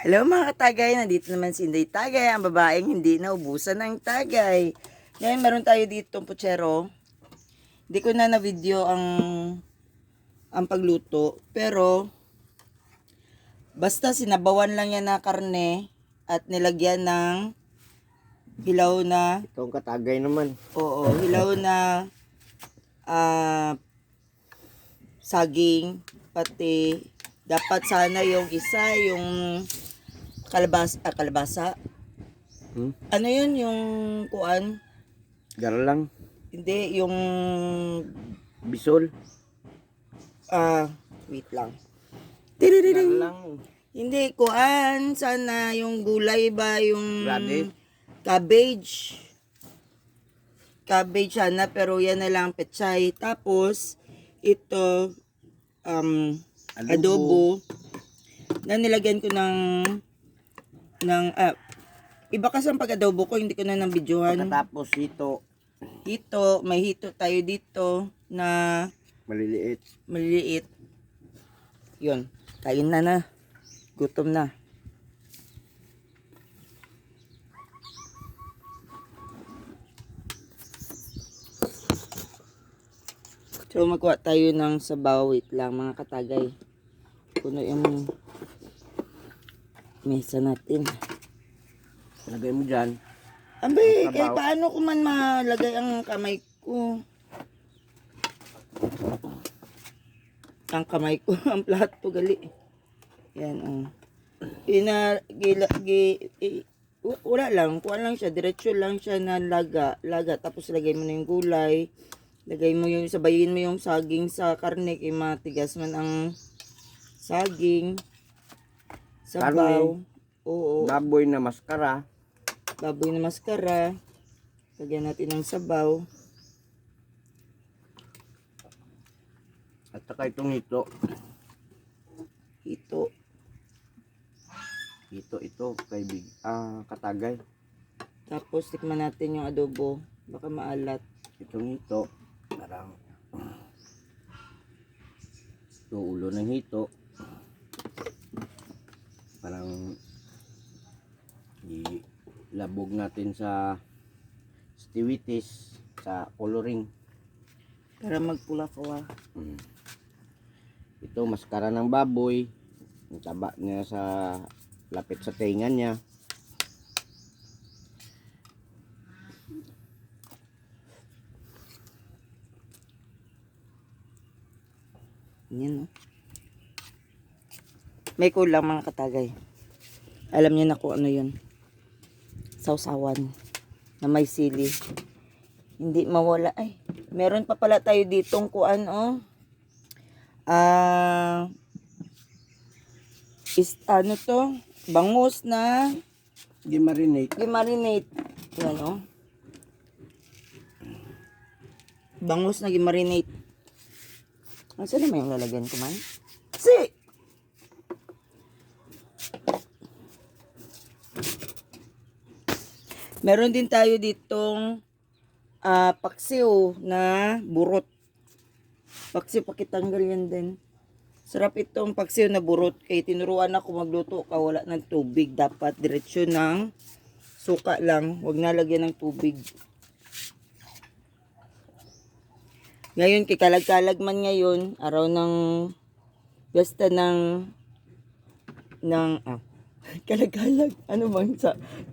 Hello mga katagay, nandito naman si Inday Tagay, ang babaeng hindi naubusan ng tagay. Ngayon meron tayo dito putsero. Hindi ko na video ang pagluto, pero basta sinabawan lang yan na karne at nilagyan ng hilaw na, Itong katagay naman. hilaw na saging, pati dapat sana yung isa, yung kalabasa. Ano yun, yung kuan? Garalang. Hindi, yung, Bisol. wait lang. Tiriring. Garalang. Hindi, kuan, sana yung gulay ba, yung Radish. cabbage. Cabbage sana, pero yan na lang pechay. Tapos, ito, adobo na nilagyan ko iba kasi ang pag-adobo ko, hindi ko na nang videohan. Pagkatapos ito, Hito, may hito tayo dito na maliliit. maliliit. Yun, kain na. Gutom na. So, magkuha tayo ng sabaw. Wait lang mga katagay. Puno yung mesa natin. Lagay mo dyan. Abay, Sabaw. eh, paano ko man malagay ang kamay ko? Ang kamay ko, ang plato gali. Yan, wala lang, kuha lang siya, diretso lang siya na laga. Tapos lagay mo na yung gulay. Lagay mo yung, sabayin mo yung saging sa karne, kay matigas man ang saging. Sabaw. Oo. Baboy na maskara. Baboy na maskara. Lagyan natin ng sabaw. At saka itong hito. Ito. Ito, katagay. Tapos tikman natin yung adobo. Baka maalat. Itong hito. Parang ito, ulo ng hito. Parang ilabog natin sa stiwitis, sa coloring. Para magpula-pula. Ito, maskara ng baboy. Ang taba niya sa lapit sa tenga niya. Yan, no? May kulang mga katagay. Alam niyo na kung ano yun. Sausawan. Na may sili. Hindi mawala. Ay, meron pa pala tayo ditong kuan, ano to? Bangus na Gimarinate. gimarinate. Yan, bangus na gimarinate. Saan naman yung lalagyan ko man? Meron din tayo ditong paksiw na burot. Paksiw, pakitanggal yan din. Sarap itong paksiw na burot. Kaya tinuruan ako magluto ka, wala ng tubig. Dapat diretsyo ng suka lang. Huwag nalagyan ng tubig. Ngayon, kikalag-kalag man ngayon, araw ng basta ng kalag-kalag. Ano bang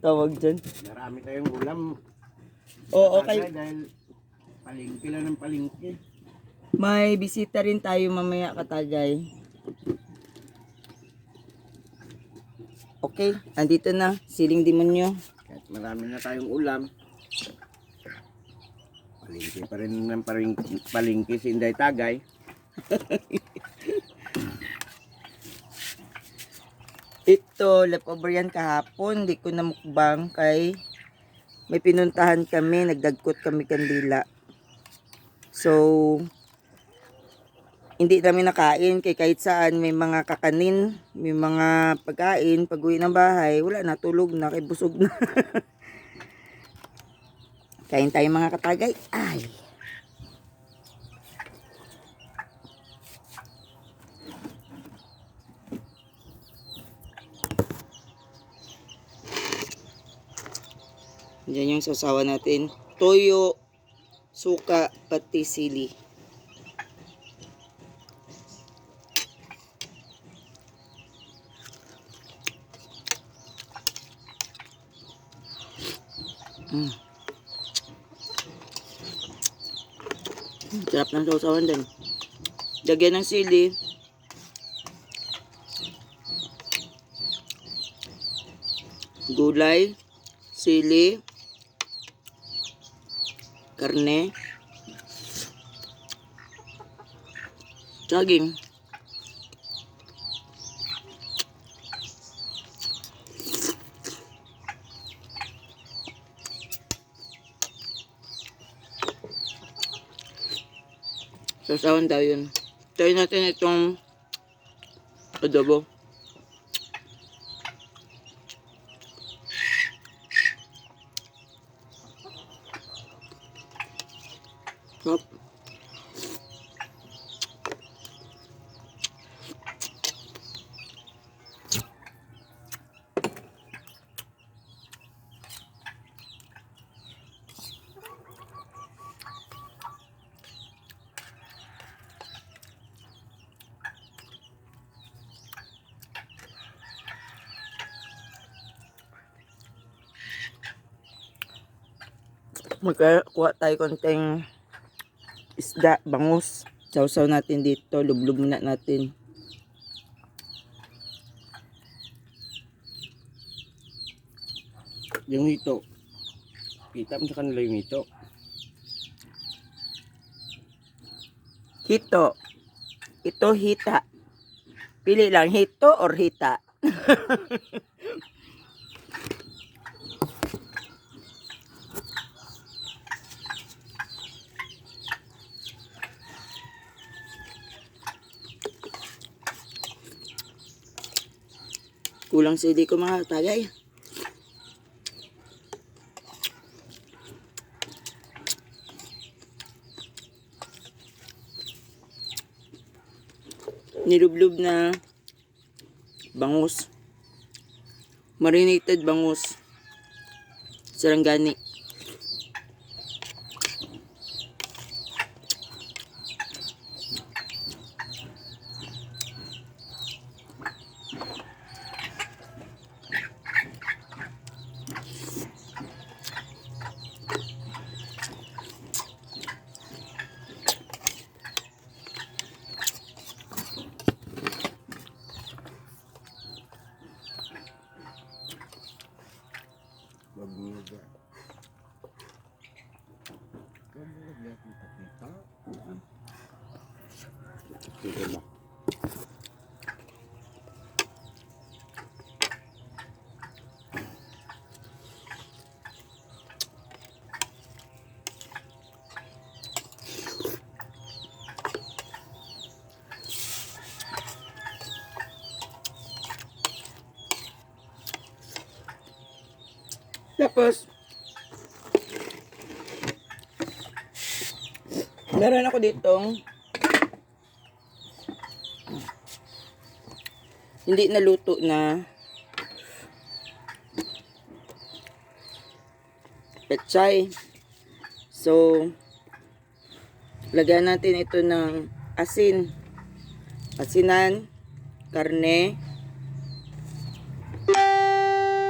tawag dyan? Marami tayong ulam. Oo, Katagay, dahil palingki lang ng palingki. may bisita rin tayo mamaya katagay. Okay, andito na, siling demonyo. Kahit marami na tayong ulam. Palingki pa rin ng palingki si Inday Tagay. Ito, leftover yan kahapon. Di ko na mukbang kay may pinuntahan kami, nagdagkot kami kandila. So, hindi namin nakain kay kahit saan may mga kakanin, may mga pagkain. Pag uwi ng bahay, wala na, tulog na, kay busog na. Kain tayo mga katagay. Ay! Yan yung sasawa natin. Toyo, suka, pati sili. Sarap ng sausawan din. Lagyan ng sili. Gulay, sili, karne, saging. Sausawan daw yun. Try natin itong adobo. Sarap. Magkakuha tayo konting isda, bangus. Sausaw natin dito. Lublub muna natin. Yung hito. Kita mo sa kanila yung hito. Hito. Ito hita. Pili lang, hito or hita. Kulang sili ko mga tagay. Nilublob na bangus. Marinated bangus. Sarangani. Mabuga. Mabuga kita. Sige ba? Tapos, meron ako ditong hindi naluto na pechay. So, lagyan natin ito ng asin. Asinan, karne,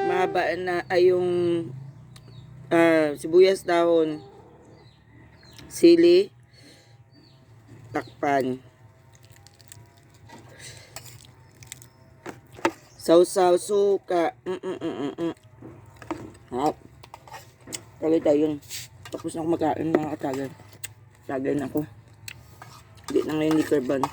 mahaba na ay yung sibuyas dahon, sili, takpan, sausaw, suka. Harap. Tagay tayo yun. Tapos na ako magkain mga katagay. Tagay na ako. Hindi na ngayon liquor ban.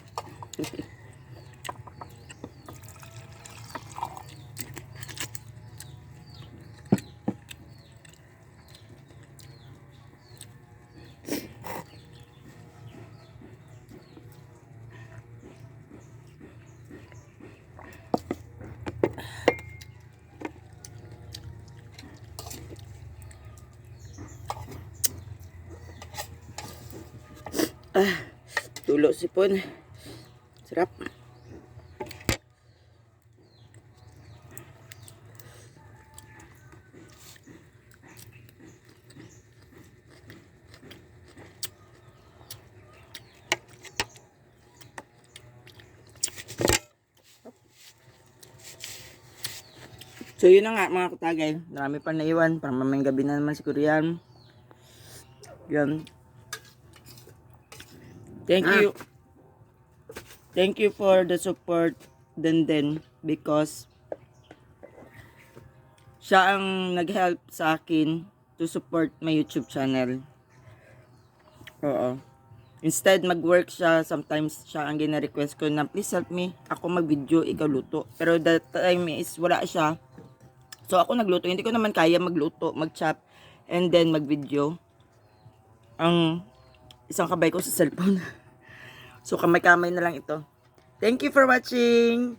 Tulo sipon. Sarap. So yun na nga mga kutagay. Marami pa naiwan. Para mamayang gabi na naman siguro yan. Yan. Thank you. Thank you for the support Denden because siya ang nag-help sa akin to support my YouTube channel. Oo. Instead mag-work siya, sometimes siya ang gina-request ko na please help me, ako mag-video, ikaw luto. Pero that time is wala siya. So ako nagluto, hindi ko naman kaya magluto, mag-chop, and then mag-video. Ang isang kabay ko sa cellphone. So kamay-kamay na lang ito. Thank you for watching!